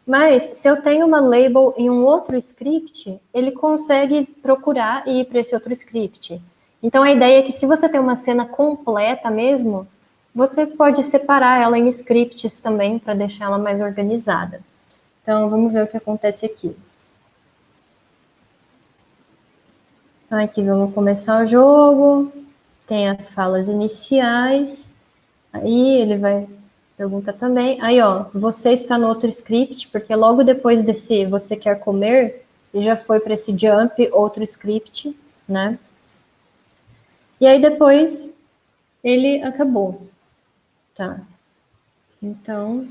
mas se eu tenho uma label em um outro script, ele consegue procurar e ir para esse outro script. Então, a ideia é que se você tem uma cena completa mesmo, você pode separar ela em scripts também, para deixar ela mais organizada. Então, vamos ver o que acontece aqui. Então, aqui vamos começar o jogo, tem as falas iniciais, aí ele vai perguntar também, aí ó, você está no outro script, porque logo depois desse você quer comer, e já foi para esse jump, outro script, né? E aí depois ele acabou, tá? Então,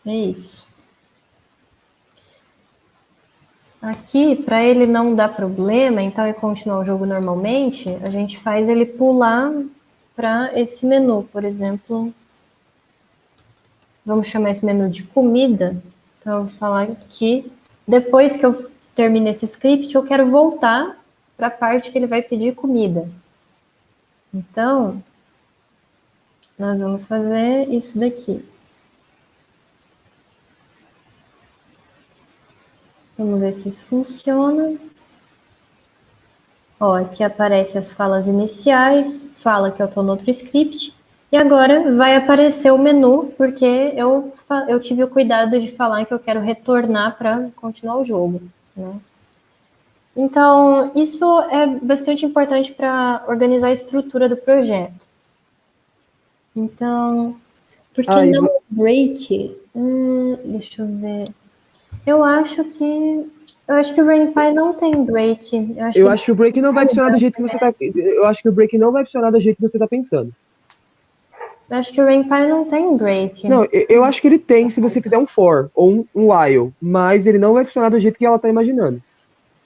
é isso. Aqui, para ele não dar problema, então, e continuar o jogo normalmente, a gente faz ele pular para esse menu, por exemplo. Vamos chamar esse menu de comida. Então, eu vou falar que depois que eu termine esse script, eu quero voltar para a parte que ele vai pedir comida. Então, nós vamos fazer isso daqui. Vamos ver se isso funciona. Ó, aqui aparece as falas iniciais, fala que eu estou no outro script, e agora vai aparecer o menu, porque eu tive o cuidado de falar que eu quero retornar para continuar o jogo, né? Então, isso é bastante importante para organizar a estrutura do projeto. Então, porque não break? Deixa eu ver. Eu acho que o RainPy não tem break. Eu acho que o break não vai funcionar do jeito que você tá. Eu acho que o break não vai funcionar do jeito que você tá pensando. Eu acho que o RainPy não tem break. Não, eu acho que ele tem se você fizer um for ou um while, mas ele não vai funcionar do jeito que ela tá imaginando.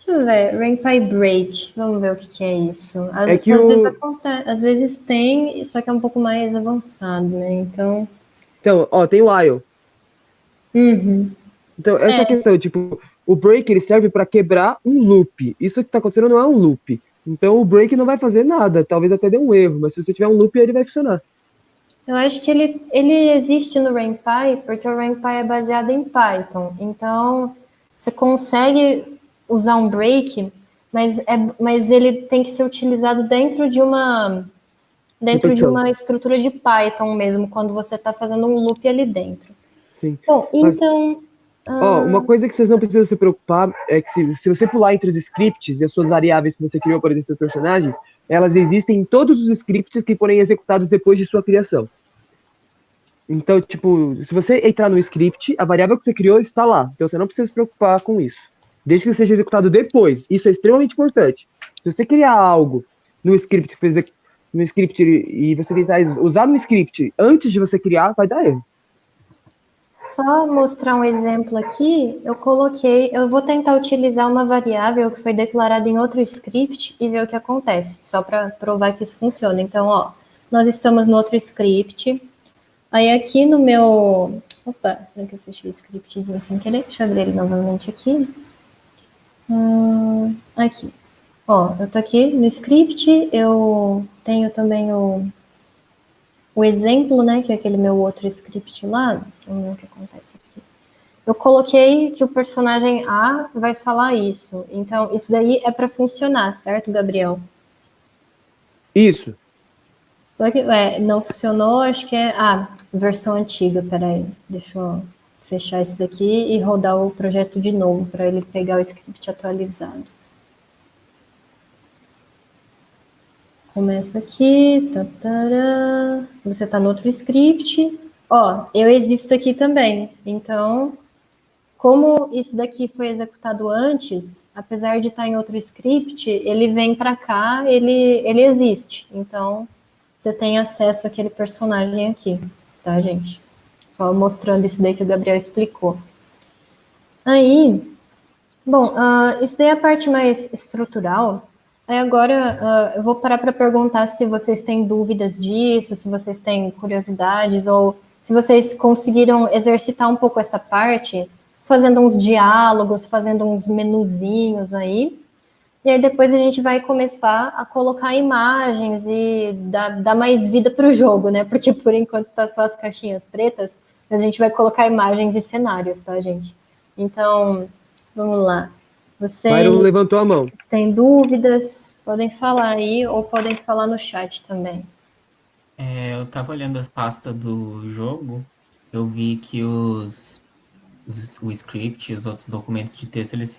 Deixa eu ver, RainPy break. Vamos ver o que é isso. Vezes acontece, às vezes tem, só que é um pouco mais avançado, né? Então, ó, tem while. Uhum. Então, essa questão, tipo, o break ele serve para quebrar um loop. Isso que tá acontecendo não é um loop. Então, o break não vai fazer nada. Talvez até dê um erro, mas se você tiver um loop, ele vai funcionar. Eu acho que ele existe no RainPy porque o RainPy é baseado em Python. Então, você consegue usar um break, mas ele tem que ser utilizado dentro de uma estrutura de Python mesmo, quando você está fazendo um loop ali dentro. Sim. Bom, então... uma coisa que vocês não precisam se preocupar é que se você pular entre os scripts e as suas variáveis que você criou para esses seus personagens, elas existem em todos os scripts que forem executados depois de sua criação. Então, tipo, se você entrar no script, a variável que você criou está lá. Então você não precisa se preocupar com isso. Desde que seja executado depois. Isso é extremamente importante. Se você criar algo no script, e você tentar usar no script antes de você criar, vai dar erro. Só mostrar um exemplo aqui, eu vou tentar utilizar uma variável que foi declarada em outro script e ver o que acontece, só para provar que isso funciona. Então, ó, nós estamos no outro script, aí aqui no meu... Opa, será que eu fechei o scriptzinho sem querer? Deixa eu abrir ele novamente aqui. Aqui. Ó, eu tô aqui no script, eu tenho também o exemplo, né, que é aquele meu outro script lá. Vamos ver o que acontece aqui. Eu coloquei que o personagem A vai falar isso. Então, isso daí é para funcionar, certo, Gabriel? Isso. Só que não funcionou, acho que é... versão antiga, peraí. Deixa eu fechar esse daqui e rodar o projeto de novo, para ele pegar o script atualizado. Começa aqui, você está no outro script. Ó, eu existo aqui também. Então, como isso daqui foi executado antes, apesar de estar em outro script, ele vem para cá, ele existe. Então, você tem acesso àquele personagem aqui, tá, gente? Só mostrando isso daí que o Gabriel explicou. Aí, bom, isso daí é a parte mais estrutural. Aí agora eu vou parar para perguntar se vocês têm dúvidas disso, se vocês têm curiosidades, ou se vocês conseguiram exercitar um pouco essa parte, fazendo uns diálogos, fazendo uns menuzinhos aí. E aí depois a gente vai começar a colocar imagens e dar mais vida para o jogo, né? Porque por enquanto tá só as caixinhas pretas, mas a gente vai colocar imagens e cenários, tá, gente? Então, vamos lá. Byron levantou a mão. Vocês têm dúvidas, podem falar aí ou podem falar no chat também. Eu estava olhando as pastas do jogo, eu vi que o script e os outros documentos de texto, eles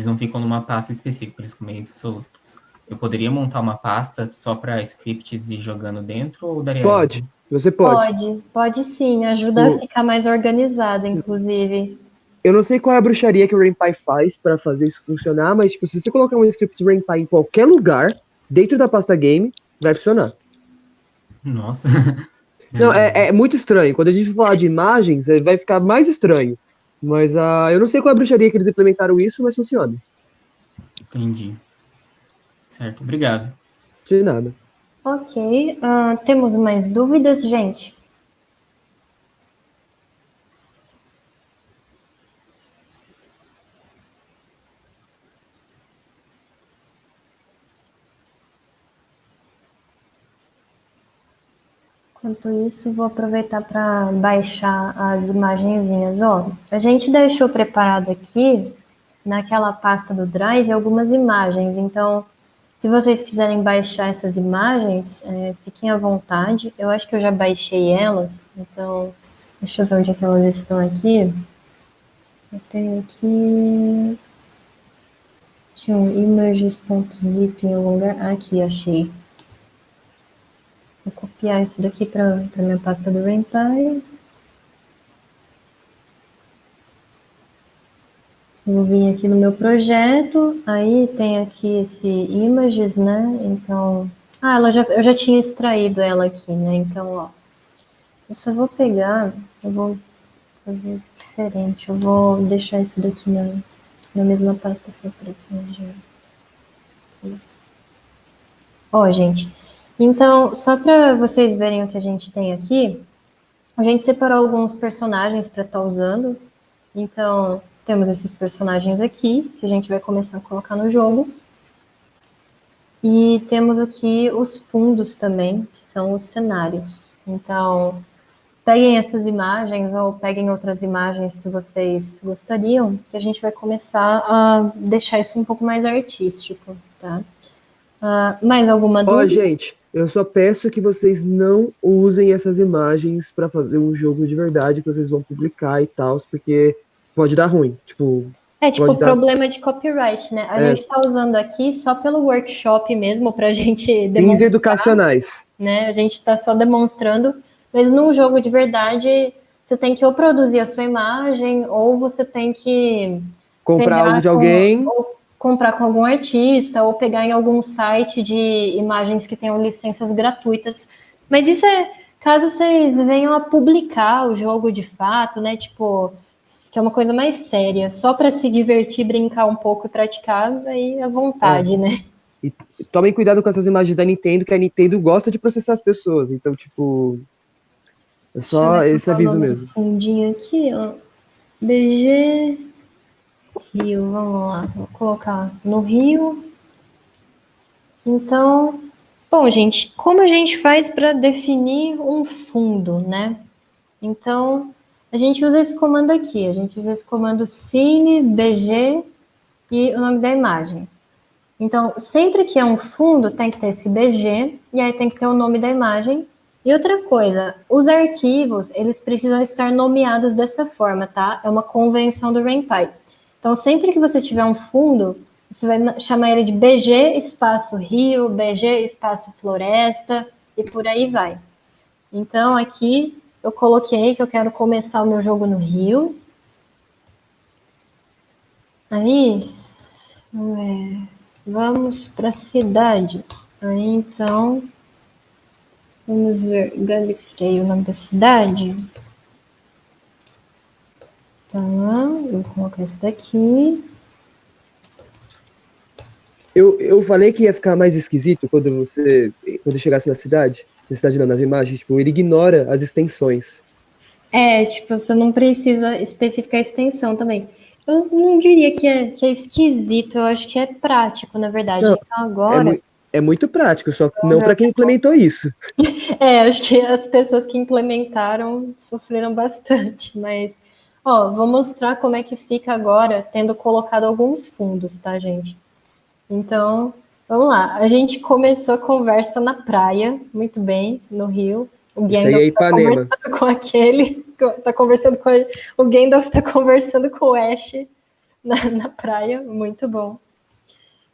não ficam numa pasta específica, eles ficam meio soltos. Eu poderia montar uma pasta só para scripts e ir jogando dentro, ou daria Pode, erro? você pode. Pode sim, ajuda a ficar mais organizada, inclusive. Eu não sei qual é a bruxaria que o RenPy faz pra fazer isso funcionar, mas tipo, se você colocar um script de RenPy em qualquer lugar, dentro da pasta game, vai funcionar. Nossa. Não, Beleza. é muito estranho. Quando a gente falar de imagens, vai ficar mais estranho. Mas eu não sei qual é a bruxaria que eles implementaram isso, mas funciona. Entendi. Certo, obrigado. De nada. Ok. Temos mais dúvidas, gente? Enquanto isso, vou aproveitar para baixar as imagenzinhas. Ó, a gente deixou preparado aqui, naquela pasta do Drive, algumas imagens. Então, se vocês quiserem baixar essas imagens, fiquem à vontade. Eu acho que eu já baixei elas. Então, deixa eu ver onde é que elas estão aqui. Eu tenho aqui... Tinha um images.zip em algum lugar. Aqui, achei. Vou copiar isso daqui para minha pasta do RenPy. Vou vir aqui no meu projeto, aí tem aqui esse images, né? Então, eu já tinha extraído ela aqui, né? Então, ó, eu só vou pegar, eu vou fazer diferente, eu vou deixar isso daqui na mesma pasta só para aqui. Ó, gente, então, só para vocês verem o que a gente tem aqui, a gente separou alguns personagens para estar usando. Então, temos esses personagens aqui, que a gente vai começar a colocar no jogo. E temos aqui os fundos também, que são os cenários. Então, peguem essas imagens ou peguem outras imagens que vocês gostariam, que a gente vai começar a deixar isso um pouco mais artístico, tá? Mais alguma Ó, dúvida? gente, eu só peço que vocês não usem essas imagens pra fazer um jogo de verdade que vocês vão publicar e tal, porque pode dar ruim. Tipo, Tipo, pode dar. problema de copyright, né? A gente tá usando aqui só pelo workshop mesmo, pra gente Fins demonstrar, educacionais. né? A gente tá só demonstrando, mas num jogo de verdade, você tem que ou produzir a sua imagem, ou você tem que Comprar algo de alguém. ou comprar com algum artista, ou pegar em algum site de imagens que tenham licenças gratuitas. Mas isso é caso vocês venham a publicar o jogo de fato, né? Tipo, que é uma coisa mais séria, só para se divertir, brincar um pouco e praticar, aí à vontade, né? E tomem cuidado com essas imagens da Nintendo, que a Nintendo gosta de processar as pessoas. Então, tipo, é só esse aviso mesmo. Fundinho aqui, ó. BG Rio, vamos lá, vou colocar no Rio. Então, bom, gente, como a gente faz para definir um fundo, né? Então, a gente usa esse comando aqui, a gente usa esse comando cine, BG e o nome da imagem. Então, sempre que é um fundo, tem que ter esse BG, e aí tem que ter o nome da imagem. E outra coisa, os arquivos, eles precisam estar nomeados dessa forma, tá? É uma convenção do RenPy. Então, sempre que você tiver um fundo, você vai chamar ele de BG espaço Rio, BG espaço Floresta, e por aí vai. Então, aqui eu coloquei que eu quero começar o meu jogo no Rio. Aí, vamos para a cidade. Aí, então, vamos ver, Galifrey, o nome da cidade. Tá, eu vou colocar isso daqui. Eu falei que ia ficar mais esquisito quando chegasse na cidade não, nas imagens, tipo, ele ignora as extensões. Tipo, você não precisa especificar a extensão também. Eu não diria que é esquisito, eu acho que é prático, na verdade. Não, Então, agora... É muito prático, só que não para quem implementou isso. acho que as pessoas que implementaram sofreram bastante, mas... Ó, vou mostrar como é que fica agora, tendo colocado alguns fundos, tá, gente? Então, vamos lá. A gente começou a conversa na praia, muito bem, no Rio. O Isso aí é Gandalf tá Ipanema. conversando com aquele, tá conversando com ele. O Gandalf tá conversando com o Ash na praia, muito bom.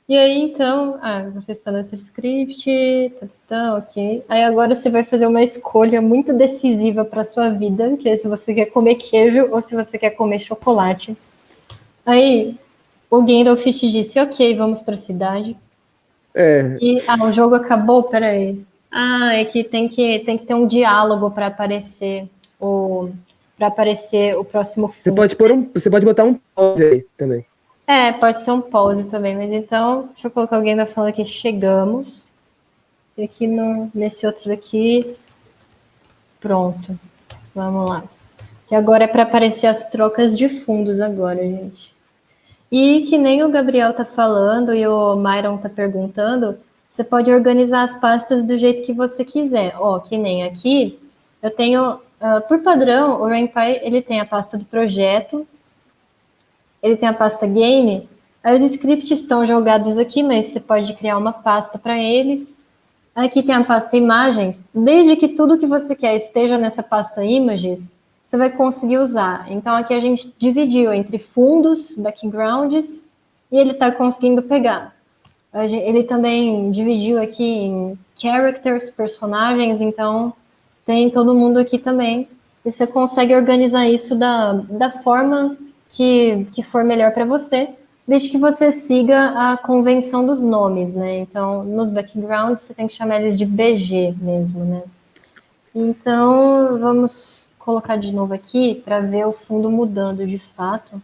E aí, então, você está no outro script, ok. Aí agora você vai fazer uma escolha muito decisiva para sua vida, que é se você quer comer queijo ou se você quer comer chocolate. Aí, o Gandalf te disse, ok, vamos para a cidade. E, o jogo acabou? Peraí. É que tem que ter um diálogo para aparecer o próximo fundo. Você pode botar um pause aí também. Pode ser um pause também, mas então, deixa eu colocar alguém da fala aqui, chegamos. E aqui nesse outro daqui, pronto. Vamos lá. Que agora é para aparecer as trocas de fundos agora, gente. E que nem o Gabriel tá falando e o Myron tá perguntando, você pode organizar as pastas do jeito que você quiser. Que nem aqui, eu tenho, por padrão, o RainPy, ele tem a pasta do projeto, ele tem a pasta game, aí os scripts estão jogados aqui, mas você pode criar uma pasta para eles. Aqui tem a pasta imagens, desde que tudo que você quer esteja nessa pasta images, você vai conseguir usar. Então aqui a gente dividiu entre fundos, backgrounds, e ele está conseguindo pegar. Ele também dividiu aqui em characters, personagens, então tem todo mundo aqui também. E você consegue organizar isso da forma que for melhor para você, desde que você siga a convenção dos nomes, né? Então, nos backgrounds, você tem que chamar eles de BG mesmo, né? Então, vamos colocar de novo aqui para ver o fundo mudando de fato.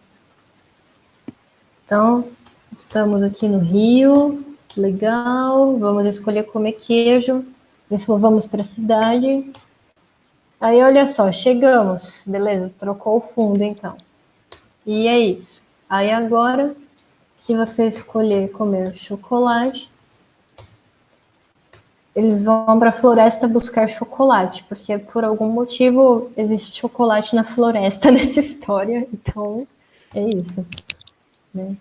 Então, estamos aqui no Rio, legal, vamos escolher comer queijo. Ele falou, vamos para a cidade. Aí, olha só, chegamos, beleza, trocou o fundo, então. E é isso. Aí, agora, se você escolher comer chocolate, eles vão para a floresta buscar chocolate, porque por algum motivo existe chocolate na floresta nessa história, então é isso. Né?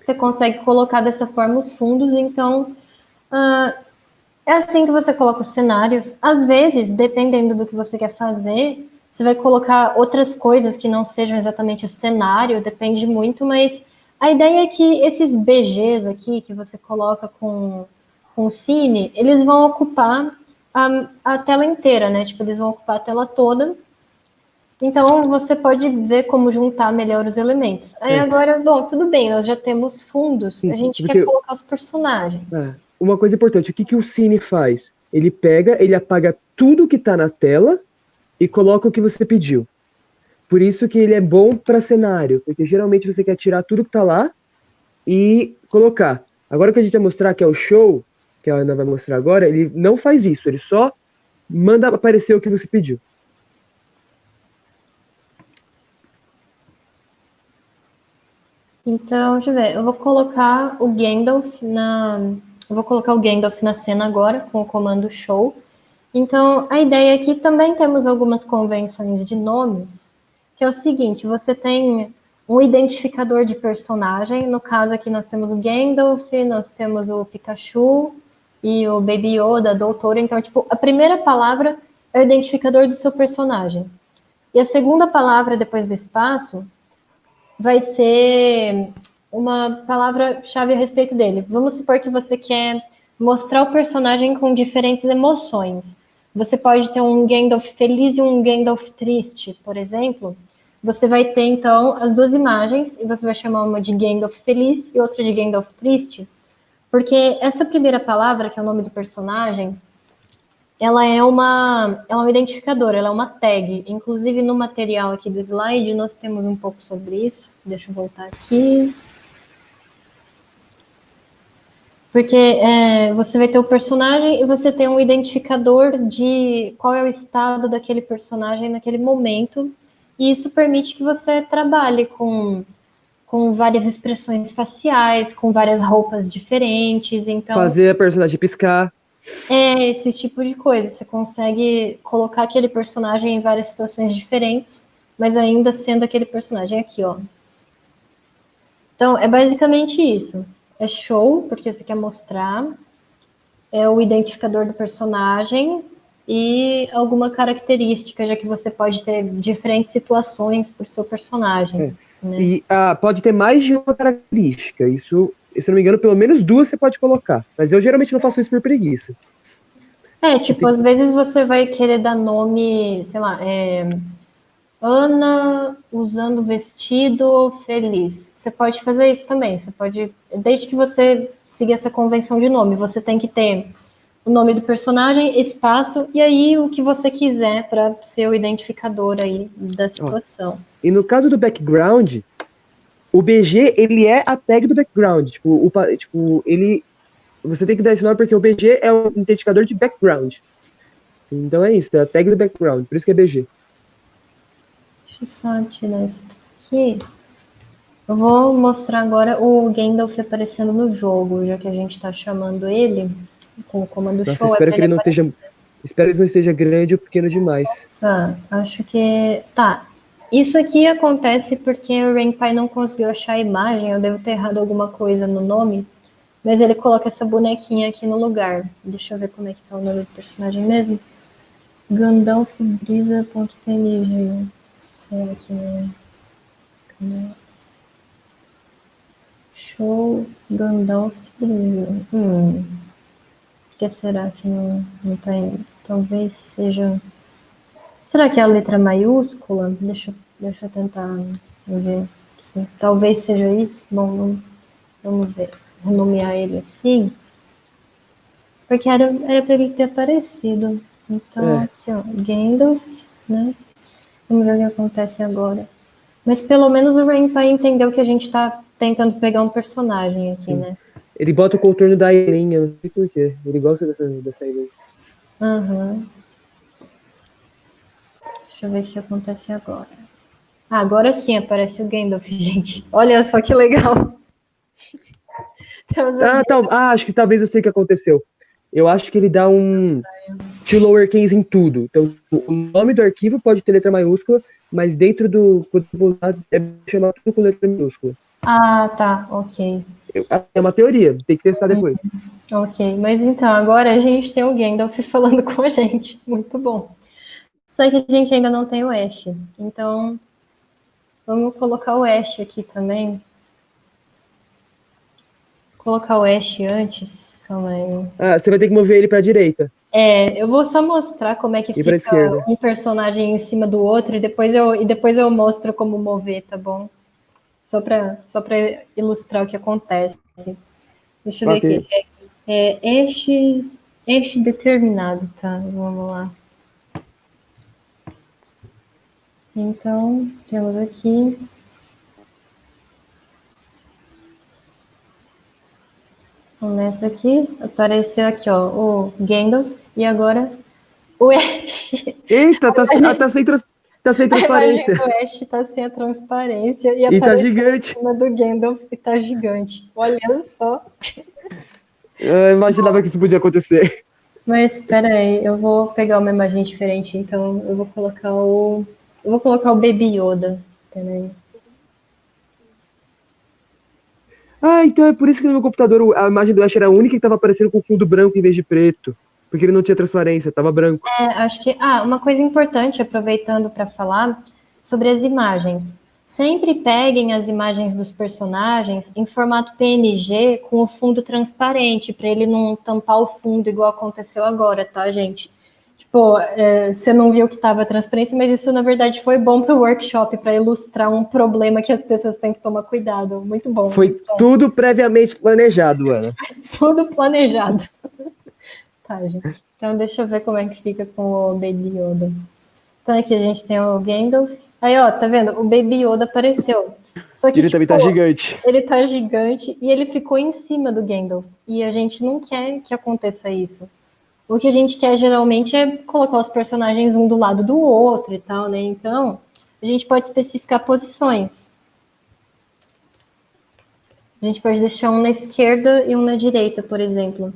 Você consegue colocar dessa forma os fundos, então é assim que você coloca os cenários. Às vezes, dependendo do que você quer fazer, você vai colocar outras coisas que não sejam exatamente o cenário, depende muito, mas a ideia é que esses BGs aqui que você coloca com o Cine, eles vão ocupar a tela inteira, né? Tipo, eles vão ocupar a tela toda. Então, você pode ver como juntar melhor os elementos. Aí agora, bom, tudo bem, nós já temos fundos, a gente quer colocar os personagens. Uma coisa importante, o que o Cine faz? Ele pega, ele apaga tudo que está na tela e coloca o que você pediu. Por isso que ele é bom para cenário, porque geralmente você quer tirar tudo que está lá e colocar. Agora o que a gente vai mostrar, que é o show, que a Ana vai mostrar agora, ele não faz isso, ele só manda aparecer o que você pediu. Então, deixa eu ver, eu vou colocar o Gandalf na cena agora, com o comando show. Então, a ideia aqui, também temos algumas convenções de nomes, que é o seguinte, você tem um identificador de personagem, no caso aqui nós temos o Gandalf, nós temos o Pikachu e o Baby Yoda, Doutor, então, tipo, a primeira palavra é o identificador do seu personagem. E a segunda palavra, depois do espaço, vai ser uma palavra-chave a respeito dele. Vamos supor que você quer mostrar o personagem com diferentes emoções. Você pode ter um Gandalf feliz e um Gandalf triste, por exemplo. Você vai ter, então, as duas imagens, e você vai chamar uma de Gandalf feliz e outra de Gandalf triste, porque essa primeira palavra, que é o nome do personagem, ela é um identificador, ela é uma tag. Inclusive, no material aqui do slide, nós temos um pouco sobre isso. Deixa eu voltar aqui. Porque você vai ter o personagem e você tem um identificador de qual é o estado daquele personagem naquele momento. E isso permite que você trabalhe com várias expressões faciais, com várias roupas diferentes. Então, fazer a personagem piscar. Esse tipo de coisa. Você consegue colocar aquele personagem em várias situações diferentes, mas ainda sendo aquele personagem aqui, ó. Então, é basicamente isso. É show, porque você quer mostrar. É o identificador do personagem e alguma característica, já que você pode ter diferentes situações para o seu personagem. Né? E pode ter mais de uma característica. Isso se eu não me engano, pelo menos 2 você pode colocar. Mas eu geralmente não faço isso por preguiça. Às vezes você vai querer dar nome, sei lá, Ana usando vestido feliz. Você pode fazer isso também. Você pode, desde que você siga essa convenção de nome, você tem que ter o nome do personagem, espaço, e aí o que você quiser para ser o identificador aí da situação. E no caso do background, o BG, ele é a tag do background. Você tem que dar esse nome porque o BG é um identificador de background. Então é isso, é a tag do background, por isso que é BG. Deixa eu só tirar isso aqui. Eu vou mostrar agora o Gandalf aparecendo no jogo, já que a gente está chamando ele com o comando show. Espero que ele não esteja. Espero que ele não esteja grande ou pequeno demais. Acho que. Tá. Isso aqui acontece porque o Renpai não conseguiu achar a imagem, eu devo ter errado alguma coisa no nome, mas ele coloca essa bonequinha aqui no lugar. Deixa eu ver como é que tá o nome do personagem mesmo. Gandalfbrisa.png. Será que não? Show Gandalf Brisa. Por que será que não tá indo? Talvez seja... Será que é a letra maiúscula? Deixa eu tentar ver. Sim, talvez seja isso. Bom, vamos ver. Renomear ele assim. Porque era para ele ter aparecido. Então, aqui, ó. Gandalf, né? Vamos ver o que acontece agora. Mas pelo menos o Renpai entendeu que a gente tá tentando pegar um personagem aqui, né? Ele bota o contorno da Aileen, eu não sei porquê. Ele gosta dessa Aileen. Deixa eu ver o que acontece agora. Agora sim aparece o Gandalf, gente. Olha só que legal. Acho que talvez eu sei o que aconteceu. Eu acho que ele dá um to lowercase em tudo. Então, o nome do arquivo pode ter letra maiúscula, mas dentro do... é chamar tudo com letra minúscula. Tá. Ok. É uma teoria, tem que testar depois. Ok, mas então, agora a gente tem o Gandalf falando com a gente. Muito bom. Só que a gente ainda não tem o Ash. Então, vamos colocar o Ash aqui também. Colocar o Ash antes. Calma aí. Você vai ter que mover ele para a direita. Eu vou só mostrar como é que fica um personagem em cima do outro e depois eu mostro como mover, tá bom? Só para ilustrar o que acontece. Deixa eu ver aqui. Ash determinado, tá? Vamos lá. Então, temos aqui. Começa aqui, apareceu aqui, ó, o Gandalf e agora o Ash. Eita, tá sem transparência. O Ash tá sem a transparência e tá aparece gigante. em cima do Gandalf e tá gigante. Olha só. Eu imaginava que isso podia acontecer. Mas espera aí, eu vou pegar uma imagem diferente, então eu vou colocar o Baby Yoda. Espera aí. Então é por isso que no meu computador a imagem do Ash era a única que estava aparecendo com fundo branco em vez de preto. Porque ele não tinha transparência, estava branco. Acho que... uma coisa importante, aproveitando para falar sobre as imagens. Sempre peguem as imagens dos personagens em formato PNG com o fundo transparente, para ele não tampar o fundo igual aconteceu agora, tá, gente? Tipo, você não viu que estava transparência, mas isso, na verdade, foi bom para o workshop, para ilustrar um problema que as pessoas têm que tomar cuidado. Muito bom. Foi tudo previamente planejado, Ana. Tudo planejado. Tá, gente. Então, deixa eu ver como é que fica com o Baby Yoda. Então, aqui a gente tem o Gandalf. Aí, ó, tá vendo? O Baby Yoda apareceu. Só que ele também tá gigante. Ele tá gigante e ele ficou em cima do Gandalf. E a gente não quer que aconteça isso. O que a gente quer, geralmente, é colocar os personagens um do lado do outro e tal, né? Então, a gente pode especificar posições. A gente pode deixar um na esquerda e um na direita, por exemplo.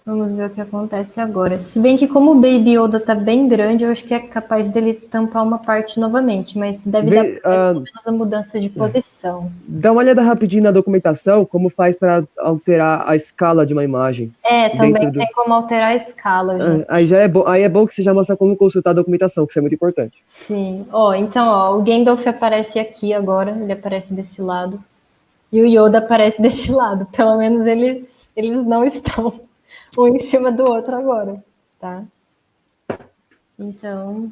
Vamos ver o que acontece agora. Se bem que como o Baby Yoda tá bem grande, eu acho que é capaz dele tampar uma parte novamente, mas deve dar pelo menos a mudança de posição. Dá uma olhada rapidinho na documentação, como faz para alterar a escala de uma imagem. Também tem como alterar a escala. Gente. Aí é bom que você já mostra como consultar a documentação, que isso é muito importante. Sim. Então, o Gandalf aparece aqui agora, ele aparece desse lado. E o Yoda aparece desse lado. Pelo menos eles não estão um em cima do outro agora, tá? Então,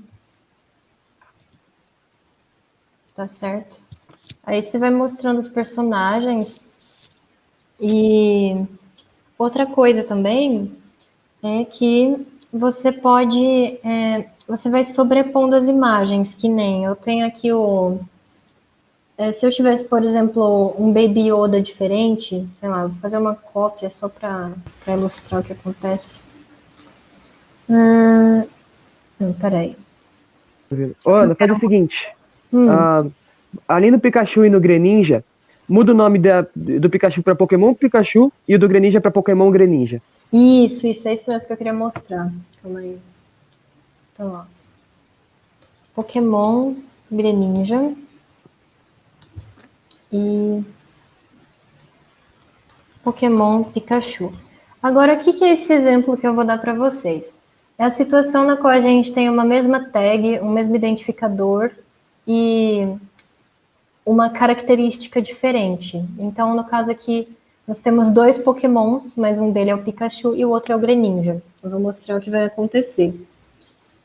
tá certo? Aí você vai mostrando os personagens. E outra coisa também é que você pode... você vai sobrepondo as imagens, que nem eu tenho aqui se eu tivesse, por exemplo, um Baby Yoda diferente, sei lá, vou fazer uma cópia só para ilustrar o que acontece. Não, peraí. Ô, Ana, faz o seguinte. Hum. Ali no Pikachu e no Greninja, muda o nome do Pikachu para Pokémon Pikachu e o do Greninja para Pokémon Greninja. Isso, é isso mesmo que eu queria mostrar. Calma aí. Então, ó. Pokémon Greninja e Pokémon Pikachu. Agora, o que é esse exemplo que eu vou dar para vocês? É a situação na qual a gente tem uma mesma tag, um mesmo identificador e uma característica diferente. Então, no caso aqui, nós temos dois Pokémons, mas um dele é o Pikachu e o outro é o Greninja. Eu vou mostrar o que vai acontecer.